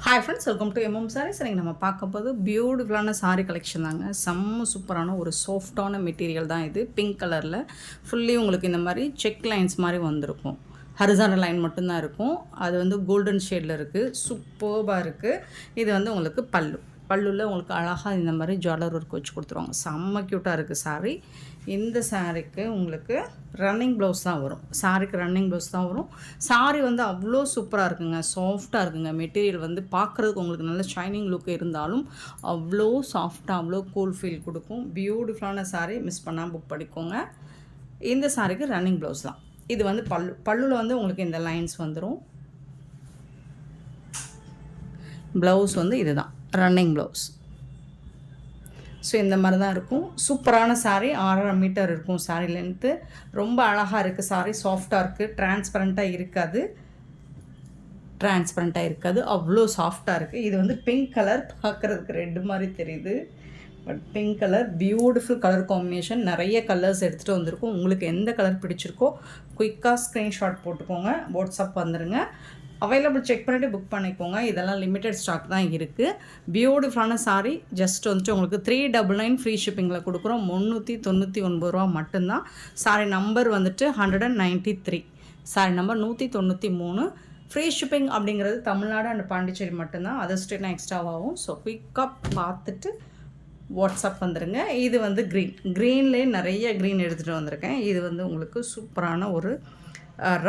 Hi friends, welcome to MM saris. இன்றைக்கி நம்ம பார்க்க போது பியூட்டிஃபுல்லான சாரீ கலெக்ஷன் தாங்க. செம்ம சூப்பரான ஒரு சாஃப்டான மெட்டீரியல் தான் இது. பிங்க் கலரில் ஃபுல்லி உங்களுக்கு இந்த மாதிரி செக் லைன்ஸ் மாதிரி வந்திருக்கும். ஹரிசாண்டல் லைன் மட்டும்தான் இருக்கும். அது வந்து கோல்டன் ஷேடில் இருக்குது. சூப்பர்பாக இருக்குது. இது வந்து உங்களுக்கு பல்லுவில் உங்களுக்கு அழகாக இந்த மாதிரி ஜாலர் ஒர்க் வச்சு கொடுத்துருவாங்க. செம்ம க்யூட்டாக இருக்குது சாரீ. இந்த சாரீக்கு உங்களுக்கு ரன்னிங் ப்ளவுஸ் தான் வரும். சாரீக்கு ரன்னிங் ப்ளவுஸ் தான் வரும். சாரீ வந்து அவ்வளோ சூப்பராக இருக்குங்க. சாஃப்டாக இருக்குங்க. மெட்டீரியல் வந்து பார்க்குறதுக்கு உங்களுக்கு நல்ல ஷைனிங் லுக் இருந்தாலும் அவ்வளோ சாஃப்டாக அவ்வளோ கூல் ஃபீல் கொடுக்கும். பியூட்டிஃபுல்லான சாரீ. மிஸ் பண்ணால் புக் பண்ணிக்கோங்க. இந்த சாரீக்கு ரன்னிங் ப்ளவுஸ் தான். இது வந்து பல்லுவில் வந்து உங்களுக்கு இந்த லைன்ஸ் வந்துடும். ப்ளவுஸ் வந்து இது தான் ரன்னிங் ப்ளவுஸ். ஸோ இந்த மாதிரி தான் இருக்கும். சூப்பரான சாரீ. 6.5 மீட்டர் இருக்கும் சாரீ லென்த்து. ரொம்ப அழகாக இருக்குது சாரீ. சாஃப்டாக இருக்குது. டிரான்ஸ்பரண்ட்டாக இருக்காது. அவ்வளோ சாஃப்டாக இருக்குது. இது வந்து பிங்க் கலர். பார்க்குறதுக்கு ரெட் மாதிரி தெரியுது, but pink colour. Beautiful colour combination. நிறைய கலர்ஸ் எடுத்துகிட்டு வந்திருக்கும். உங்களுக்கு எந்த கலர் பிடிச்சிருக்கோ குயிக்காக ஸ்க்ரீன்ஷாட் போட்டுக்கோங்க. வாட்ஸ்அப் வந்துடுங்க. அவைலபிள் செக் பண்ணிவிட்டு புக் பண்ணிக்கோங்க. இதெல்லாம் லிமிட்டட் ஸ்டாக் தான் இருக்குது. பியூட்டிஃபுல்லான சாரீ. ஜஸ்ட் வந்துட்டு உங்களுக்கு 399 ஃப்ரீ ஷிப்பிங்கில் கொடுக்குறோம். 399 ரூபா மட்டும்தான். சாரீ நம்பர் வந்துட்டு 193. சாரீ நம்பர் 193. ஃப்ரீ ஷிப்பிங் அப்படிங்கிறது தமிழ்நாடு அண்ட் பாண்டிச்சேரி மட்டும்தான். அதர் ஸ்டேட்லாம் எக்ஸ்ட்ராவாகும். ஸோ குயிக்காக பார்த்துட்டு வாட்ஸ்அப் வந்துடுங்க. இது வந்து க்ரீன்லேயே நிறைய க்ரீன் எடுத்துகிட்டு வந்திருக்கேன். இது வந்து உங்களுக்கு சூப்பரான ஒரு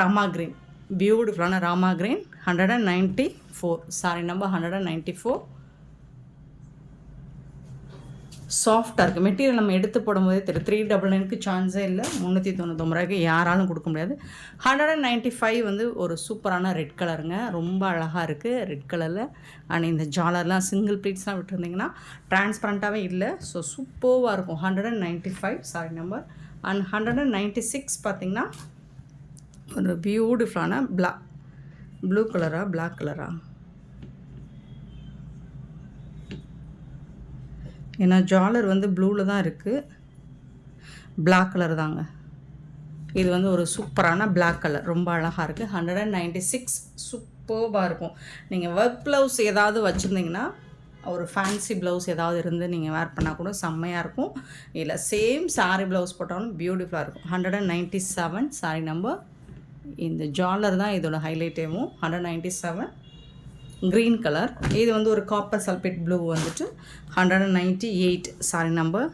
ராமா க்ரீன். பியூட்டிஃபுல்லான ராமா க்ரீன். 194. Sorry number 194. சாஃப்டாக இருக்குது மெட்டீரியல். நம்ம எடுத்து போடும்போதே தெரியும். 399க்கு சான்ஸே இல்லை. 399 ரூபாய்க்கு யாராலும் கொடுக்க முடியாது. 195 வந்து ஒரு சூப்பரான ரெட் கலருங்க. ரொம்ப அழகாக இருக்குது ரெட் கலரில். அண்ட் இந்த ஜாலர்லாம் சிங்கிள் ப்ளீட்ஸ்லாம் விட்டுருந்திங்கன்னா டிரான்ஸ்பரண்ட்டாகவே இல்லை. ஸோ சூப்பராக இருக்கும். 195 சாரி நம்பர். அண்ட் 196 பார்த்திங்கன்னா ஒரு பியூட்டிஃபுல்லான ப்ளூ கலரா பிளாக் கலரா, ஏன்னா ஜாலர் வந்து ப்ளூவில் தான் இருக்குது. பிளாக் கலர் தாங்க. இது வந்து ஒரு சூப்பரான பிளாக் கலர். ரொம்ப அழகாக இருக்குது. 196 சூப்பராக இருக்கும். நீங்கள் ஒர்க் ப்ளவுஸ் ஏதாவது வச்சுருந்தீங்கன்னா, ஒரு ஃபேன்சி ப்ளவுஸ் ஏதாவது இருந்து நீங்கள் வேர் பண்ணால் கூட செம்மையாக இருக்கும். இல்லை சேம் சாரீ ப்ளவுஸ் போட்டாலும் பியூட்டிஃபுல்லாக இருக்கும். 197 சாரீ நம்பர். இந்த ஜாலர் தான் இதோட ஹைலைட்டேவும். 197 க்ரீன் கலர். இது வந்து ஒரு காப்பர் சல்பேட் ப்ளூ வந்துட்டு 198 சாரி நம்பர்.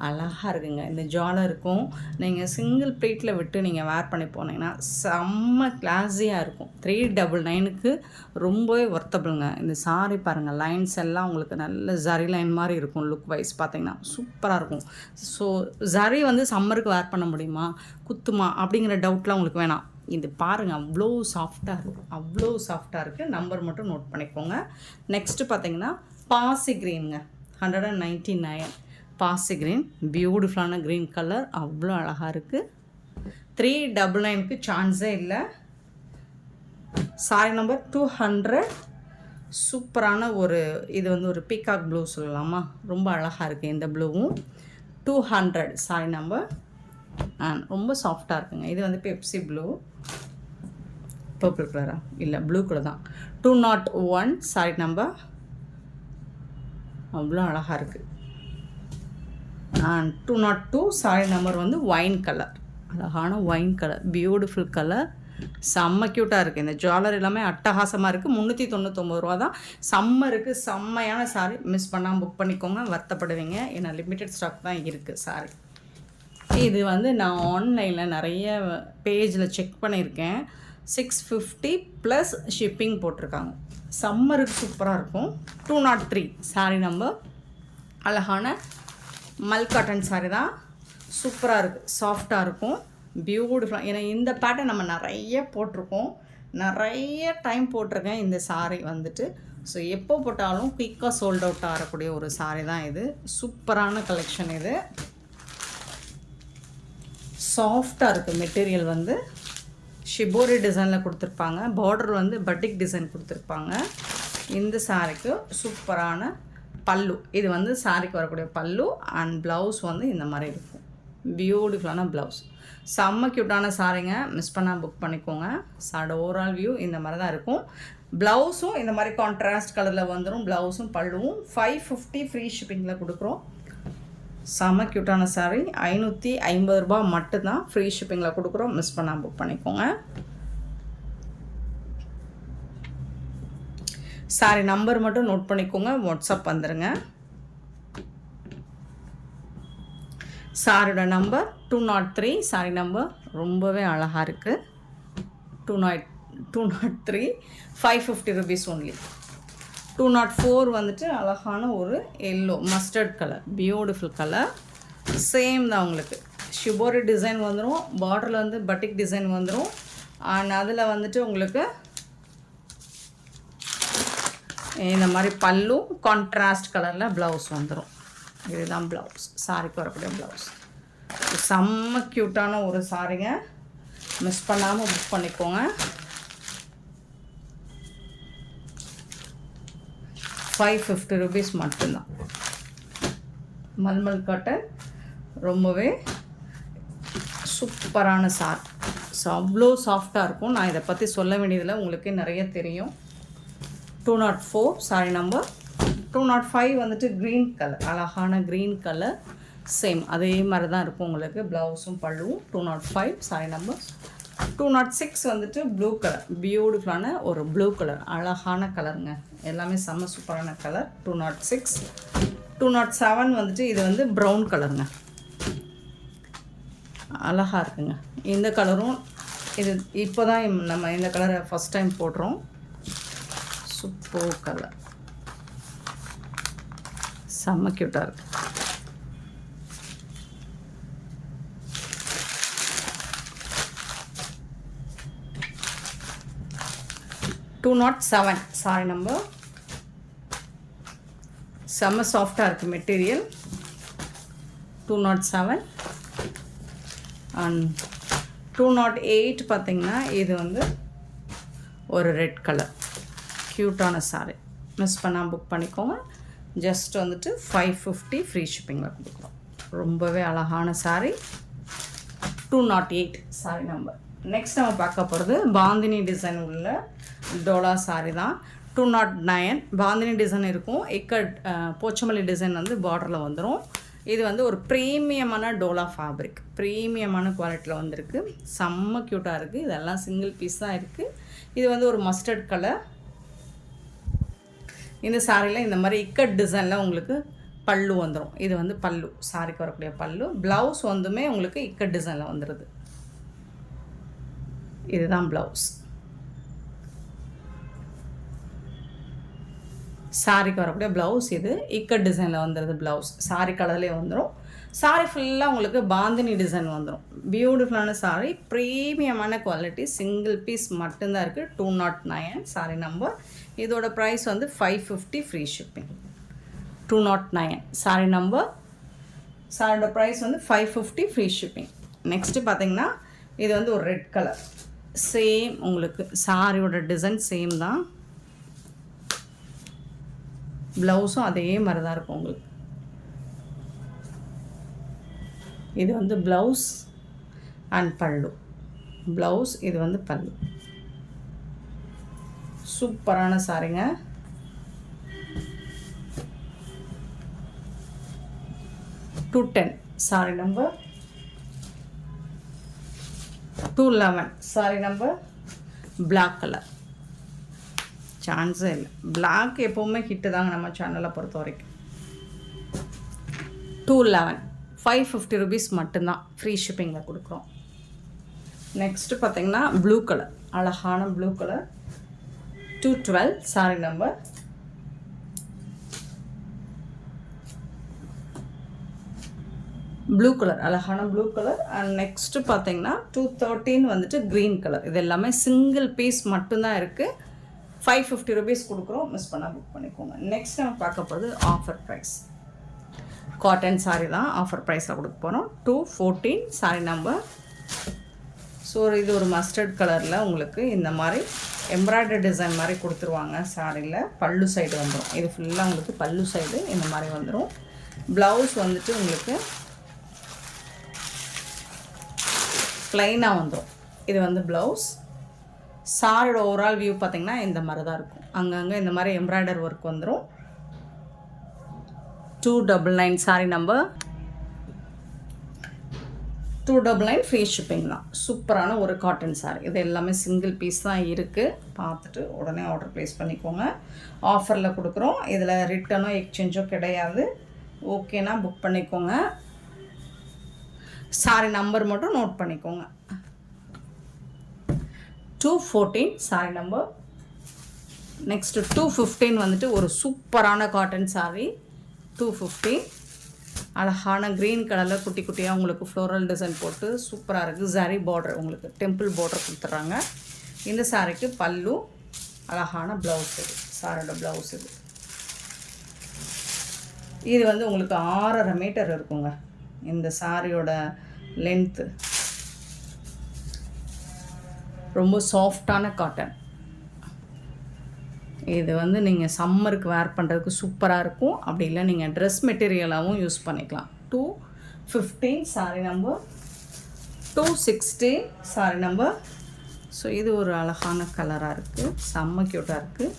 அழகாக இருக்குங்க. இந்த ஜாலர் இருக்கும். நீங்கள் சிங்கிள் ப்ளேட்டில் விட்டு நீங்கள் வேர் பண்ணி போனீங்கன்னா செம்ம கிளாஸியாக இருக்கும். 399க்கு ரொம்பவே ஒர்த்தபிளுங்க. இந்த சாரி பாருங்கள், லைன்ஸ் எல்லாம் உங்களுக்கு நல்ல ஜரி லைன் மாதிரி இருக்கும். லுக் வைஸ் பார்த்தீங்கன்னா சூப்பராக இருக்கும். ஸோ ஜரி வந்து சம்மருக்கு வேர் பண்ண முடியுமா, குத்துமா அப்படிங்கிற டவுட்லாம் உங்களுக்கு வேணாம். இது பாருங்கள், அவ்வளோ சாஃப்டாக இருக்குது. நம்பர் மட்டும் நோட் பண்ணிக்கோங்க. நெக்ஸ்ட்டு பார்த்தீங்கன்னா பாசி க்ரீனுங்க. 199 பாசி க்ரீன். பியூட்டிஃபுல்லான க்ரீன் கலர். அவ்வளோ அழகாக இருக்குது. 399க்கு சான்ஸே இல்லை. Sorry number 200. சூப்பரான ஒரு இது வந்து ஒரு பீகாக் ப்ளூ சொல்லலாமா. ரொம்ப அழகாக இருக்குது இந்த ப்ளூவும். 200 சாரி நம்பர். ரொம்ப சாஃப்டாக இருக்குங்க. இது வந்து பெப்சி ப்ளூ, பர்பிள் கலரா இல்லை ப்ளூ கலர் தான். 201 சாரி நம்பர். அவ்வளோ அழகாக இருக்குது. 202 சாரி நம்பர் வந்து ஒயின் கலர். அழகான ஒயின் கலர். Beautiful colour. செம்ம க்யூட்டாக இருக்குது. இந்த ஜுவல்லரி எல்லாமே அட்டகாசமாக இருக்குது. 399 ரூபா தான். சம்மருக்கு செம்மையான சாரி. மிஸ் பண்ணாமல் புக் பண்ணிக்கோங்க. வருத்தப்படுவீங்க. ஏன்னா லிமிட்டட் ஸ்டாக் தான் இருக்குது சாரி. இது வந்து நான் ஆன்லைனில் நிறைய பேஜில் செக் பண்ணியிருக்கேன். 650 ப்ளஸ் ஷிப்பிங் போட்டிருக்காங்க. சம்மருக்கு சூப்பராக இருக்கும். 203 சாரி நம்பர். அழகான மல் காட்டன் சாரி தான். சூப்பராக இருக்குது. சாஃப்டாக இருக்கும். பியூட்டிஃபுல்லாக. ஏன்னா இந்த பேட்டர்ன் நம்ம நிறைய போட்டிருக்கோம். நிறைய டைம் போட்டிருக்கேன் இந்த சாரி வந்துட்டு. ஸோ எப்போ போட்டாலும் குயிக்காக சோல்ட் அவுட் ஆகக்கூடிய ஒரு சாரி தான் இது. சூப்பரான கலெக்ஷன் இது. சாஃப்டாக இருக்குது மெட்டீரியல். வந்து ஷிபோரி டிசைனில் கொடுத்துருப்பாங்க. பார்டர் வந்து பட்டிக் டிசைன் கொடுத்துருப்பாங்க. இந்த சாரிக்கு சூப்பரான பல்லு. இது வந்து சாரிக்கு வரக்கூடிய பல்லு. அண்ட் ப்ளவுஸ் வந்து இந்த மாதிரி இருக்கும். பியூட்டிஃபுல்லான ப்ளவுஸ். செம்ம க்யூட்டான சாரிங்க. மிஸ் பண்ணால் புக் பண்ணிக்கோங்க. சாரோட ஓவரால் வியூ இந்த மாதிரி தான் இருக்கும். ப்ளவுஸும் இந்த மாதிரி கான்ட்ராஸ்ட் கலரில் வந்துடும். ப்ளவுஸும் பல்லுவும் 550 ஃப்ரீ ஷிப்பிங்கில் கொடுக்குறோம். செம க்யூட்டான சாரீ. 550 ரூபா மட்டும்தான் ஃப்ரீ ஷிப்பிங்கில் கொடுக்குறோம். மிஸ் பண்ணாமல் புக் பண்ணிக்கோங்க. சாரி நம்பர் மட்டும் நோட் பண்ணிக்கோங்க. வாட்ஸ்அப் வந்துடுங்க. சாரியோட நம்பர் 203. சாரி நம்பர் ரொம்பவே அழகாக இருக்குது. 203 550 ருபீஸ் ஒன்லி. 204 வந்துட்டு அழகான ஒரு yellow mustard colour, beautiful colour. Same தான் உங்களுக்கு ஷிபோரி டிசைன் வந்துடும். பார்டரில் வந்து பட்டிக் டிசைன் வந்துடும். அண்ட் அதில் வந்துட்டு உங்களுக்கு இந்த மாதிரி பல்லு கான்ட்ராஸ்ட் கலரில் ப்ளவுஸ் வந்துடும். இதுதான் ப்ளவுஸ், சாரிக்கு வரக்கூடிய ப்ளவுஸ். செம்ம க்யூட்டான ஒரு சாரிங்க. மிஸ் பண்ணாமல் புக் பண்ணிக்கோங்க. 550 ருபீஸ் மட்டும்தான். மல்மல் காட்டன் ரொம்பவே சூப்பரான சாரி. ஸோ அவ்வளோ சாஃப்டாக இருக்கும். நான் இதை பற்றி சொல்ல வேண்டியதில் உங்களுக்கு நிறைய தெரியும். 204 சாரி நம்பர். 205 வந்துட்டு க்ரீன் கலர், அழகான க்ரீன் கலர். சேம் அதே மாதிரி தான் இருக்கும் உங்களுக்கு ப்ளவுஸும் பல்லுவும். 205 சாரி நம்பர். 206 வந்துட்டு ப்ளூ கலர், பியூட்டிஃபுல்லான ஒரு ப்ளூ கலர், அழகான கலருங்க. எல்லாமே செம்ம சூப்பரான கலர். 206. 207 வந்துட்டு இது வந்து ப்ரௌன் கலருங்க, அழகாக இருக்குங்க. இந்த கலரும் இது இப்போ தான் நம்ம இந்த கலரை ஃபஸ்ட் டைம் போடுறோம். சூப்பர் கலர், செம்ம க்யூட்டாக இருக்கு. Two 207 sari number. செம்ம சாஃப்டாக இருக்குது மெட்டீரியல். 207 அண்ட் 208 பார்த்திங்கன்னா இது வந்து ஒரு ரெட் கலர் க்யூட்டான சாரி. மிஸ் பண்ணால் புக் பண்ணிக்கோங்க. ஜஸ்ட் வந்துட்டு 550 ஃப்ரீ ஷிப்பிங்கில் கொடுக்குறோம். ரொம்பவே அழகான சாரி. 208 sorry number. நெக்ஸ்ட் நம்ம பார்க்க போகிறது பாந்தினி டிசைன் உள்ள டோலா சாரி தான். 209 பாந்தினி டிசைன் இருக்கும். இக்கட் போச்சமல்லி டிசைன் வந்து பார்டரில் வந்துடும். இது வந்து ஒரு ப்ரீமியமான டோலா ஃபேப்ரிக், ப்ரீமியமான குவாலிட்டியில் வந்திருக்கு. செம்ம க்யூட்டாக இருக்குது. இதெல்லாம் சிங்கிள் பீஸ் தான் இருக்குது. இது வந்து ஒரு மஸ்டர்ட் கலர். இந்த சாரியில் இந்த மாதிரி இக்கட் டிசைனில் உங்களுக்கு பல்லு வந்துடும். இது வந்து பல்லு, சாரிக்கு வரக்கூடிய பல்லு. ப்ளவுஸ் வந்துமே உங்களுக்கு இக்கட் டிசைனில் வந்துடுது. இதுதான் ப்ளவுஸ். சாரிக்கு வரக்கூடிய ப்ளவுஸ் இது. இக்கட் டிசைனில் வந்துடுது ப்ளவுஸ். சாரி கலர்லேயே வந்துடும். சாரி ஃபுல்லாக உங்களுக்கு பாந்தினி டிசைன் வந்துடும். பியூட்டிஃபுல்லான சாரி, ப்ரீமியமான குவாலிட்டி, சிங்கிள் பீஸ் மட்டும்தான் இருக்குது. 209 சாரி நம்பர். இதோட ப்ரைஸ் வந்து 550 ஃப்ரீ ஷிப்பிங். 209 sorry number. சாரியோட ப்ரைஸ் வந்து 550 ஃப்ரீ ஷிப்பிங். நெக்ஸ்ட்டு பார்த்தீங்கன்னா இது வந்து ஒரு ரெட் கலர். சேம் உங்களுக்கு சாரியோட டிசைன் சேம் தான். ப்ளவுஸும் அதே மாதிரி தான் இருக்கும் உங்களுக்கு. இது வந்து ப்ளவுஸ் அண்ட் பல்லு. ப்ளவுஸ், இது வந்து பல்லு. சூப்பரான சாரிங்க. $210 sari number. 211 sari number. Black colour, சான்ஸே இல்லை. பிளாக் எப்போவுமே ஹிட்டு தாங்க நம்ம சேனலை பொறுத்த வரைக்கும். 211 550 ருபீஸ் மட்டும்தான் ஃப்ரீ ஷிப்பிங்கில் கொடுக்குறோம். நெக்ஸ்ட்டு பார்த்தீங்கன்னா ப்ளூ கலர், அழகான blue colour. 212 sorry number. Blue colour, அழகான ப்ளூ கலர். அண்ட் நெக்ஸ்ட்டு பார்த்தீங்கன்னா 213 வந்துட்டு க்ரீன் கலர். இது எல்லாமே சிங்கிள் பீஸ் மட்டும்தான் இருக்குது. 550 ருபீஸ் கொடுக்குறோம். மிஸ் பண்ணால் புக் பண்ணிக்கோங்க. நெக்ஸ்ட் நம்ம பார்க்க போகிறது ஆஃபர் ப்ரைஸ். காட்டன் சாரி தான் ஆஃபர் ப்ரைஸாக கொடுக்க போகிறோம். 214 சாரி நம்பர். ஸோ இது ஒரு மஸ்டர்ட் கலரில் உங்களுக்கு இந்த மாதிரி எம்ப்ராய்டரி டிசைன் மாதிரி கொடுத்துருவாங்க. சாரியில் பல்லு சைடு வந்துடும். இது ஃபுல்லாக உங்களுக்கு பல்லு சைடு இந்த மாதிரி வந்துடும். ப்ளவுஸ் வந்துட்டு உங்களுக்கு ப்ளைனாக வந்துடும். இது வந்து ப்ளவுஸ். சாரியோட ஓவரால் வியூ பார்த்திங்கன்னா இந்த மாதிரி தான் இருக்கும். அங்கங்கே இந்த மாதிரி எம்ப்ராய்டர் ஒர்க் வந்துடும். 299 சாரி நம்பர் 299 ஃப்ரீ ஷிப்பிங் தான். சூப்பரான ஒரு காட்டன் சாரி. இது எல்லாமே சிங்கிள் பீஸ் தான் இருக்குது. பார்த்துட்டு உடனே ஆர்டர் ப்ளேஸ் பண்ணிக்கோங்க. ஆஃபரில் கொடுக்குறோம். இதில் ரிட்டனோ எக்ஸ்சேஞ்சோ கிடையாது. ஓகேனா புக் பண்ணிக்கோங்க. சாரி நம்பர் மட்டும் நோட் பண்ணிக்கோங்க. 214 சாரி நம்பர். நெக்ஸ்ட்டு 215 வந்துட்டு ஒரு சூப்பரான காட்டன் சாரி. 215 அழகான க்ரீன் கலரில் குட்டி குட்டியாக உங்களுக்கு ஃப்ளோரல் டிசைன் போட்டு சூப்பராக இருக்குது. ஜரி பார்டர், உங்களுக்கு டெம்பிள் பார்டர் கொடுத்துட்றாங்க. இந்த சாரிக்கு பல்லு, அழகான ப்ளவுஸ். இது சாரியோட ப்ளவுஸ். இது வந்து உங்களுக்கு 6.5 மீட்டர் இருக்குங்க இந்த சாரியோட லென்த்து. ரொம்ப சாஃப்டான காட்டன். இது வந்து நீங்கள் சம்மருக்கு வேர் பண்ணுறதுக்கு சூப்பராக இருக்கும். அப்படி இல்லை நீங்கள் ட்ரெஸ் மெட்டீரியலாகவும் யூஸ் பண்ணிக்கலாம். 215 sorry number. 216 sorry number. So இது ஒரு அழகான கலராக இருக்குது. செம்ம க்யூட்டாக இருக்குது.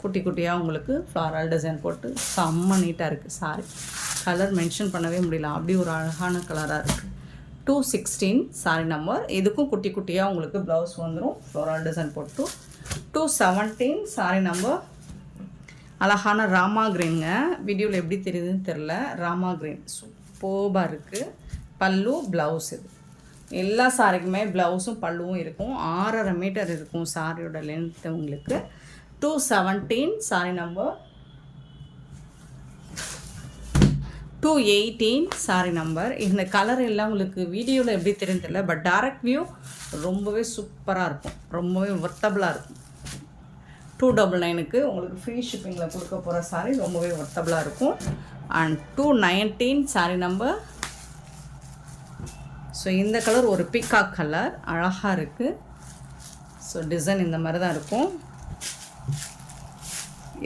குட்டி குட்டியாக உங்களுக்கு ஃப்ளாரல் டிசைன் போட்டு செம்ம நீட்டாக இருக்குது சாரி. கலர் மென்ஷன் பண்ணவே முடியல, அப்படி ஒரு அழகான கலராக இருக்குது. 216 சாரி நம்பர். இதுக்கும் குட்டி குட்டியாக உங்களுக்கு ப்ளவுஸ் வந்துடும் ஃப்ளோரல் டிசைன் போட்டு. 217 சாரி நம்பர். அழகான ராமா க்ரீனுங்க. வீடியோவில் எப்படி தெரியுதுன்னு தெரில. ராமா க்ரீன் சூப்பராக இருக்குது. பல்லு, ப்ளவுஸ். இது எல்லா சாரிக்குமே ப்ளவுஸும் பல்லுவும் இருக்கும். 6.5 மீட்டர் இருக்கும் சாரியோட லென்த்து உங்களுக்கு. 217 சாரி நம்பர். 218 sorry number. இந்த கலர் எல்லாம் உங்களுக்கு வீடியோவில் எப்படி தெரியும் தெரியல, பட் டைரக்ட் வியூ ரொம்பவே சூப்பராக இருக்கும், ரொம்பவே ஒர்த்தபுளாக இருக்கும். 299க்கு உங்களுக்கு ஃப்ரீ ஷிப்பிங்கில் கொடுக்க போகிற சாரி ரொம்பவே ஒர்த்தபுளாக இருக்கும். And 219 sorry number. ஸோ இந்த கலர் ஒரு பீகாக் கலர், அழகாக இருக்குது. ஸோ டிசைன் இந்த மாதிரி தான் இருக்கும்.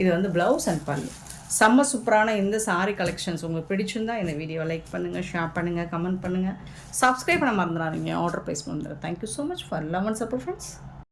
இது வந்து ப்ளவுஸ் அண்ட் பல்லு. செம்ம சூப்பரான இந்த சாரி கலெக்ஷன்ஸ் உங்களுக்கு பிடிச்சிருந்தா இந்த வீடியோவை லைக் பண்ணுங்கள், ஷேர் பண்ணுங்கள், கமெண்ட் பண்ணுங்கள், சப்ஸ்கிரைப் பண்ண மறந்துடாதீங்க. ஆர்டர் ப்ளேஸ் பண்ணுறேன். Thank you so much for love and support friends.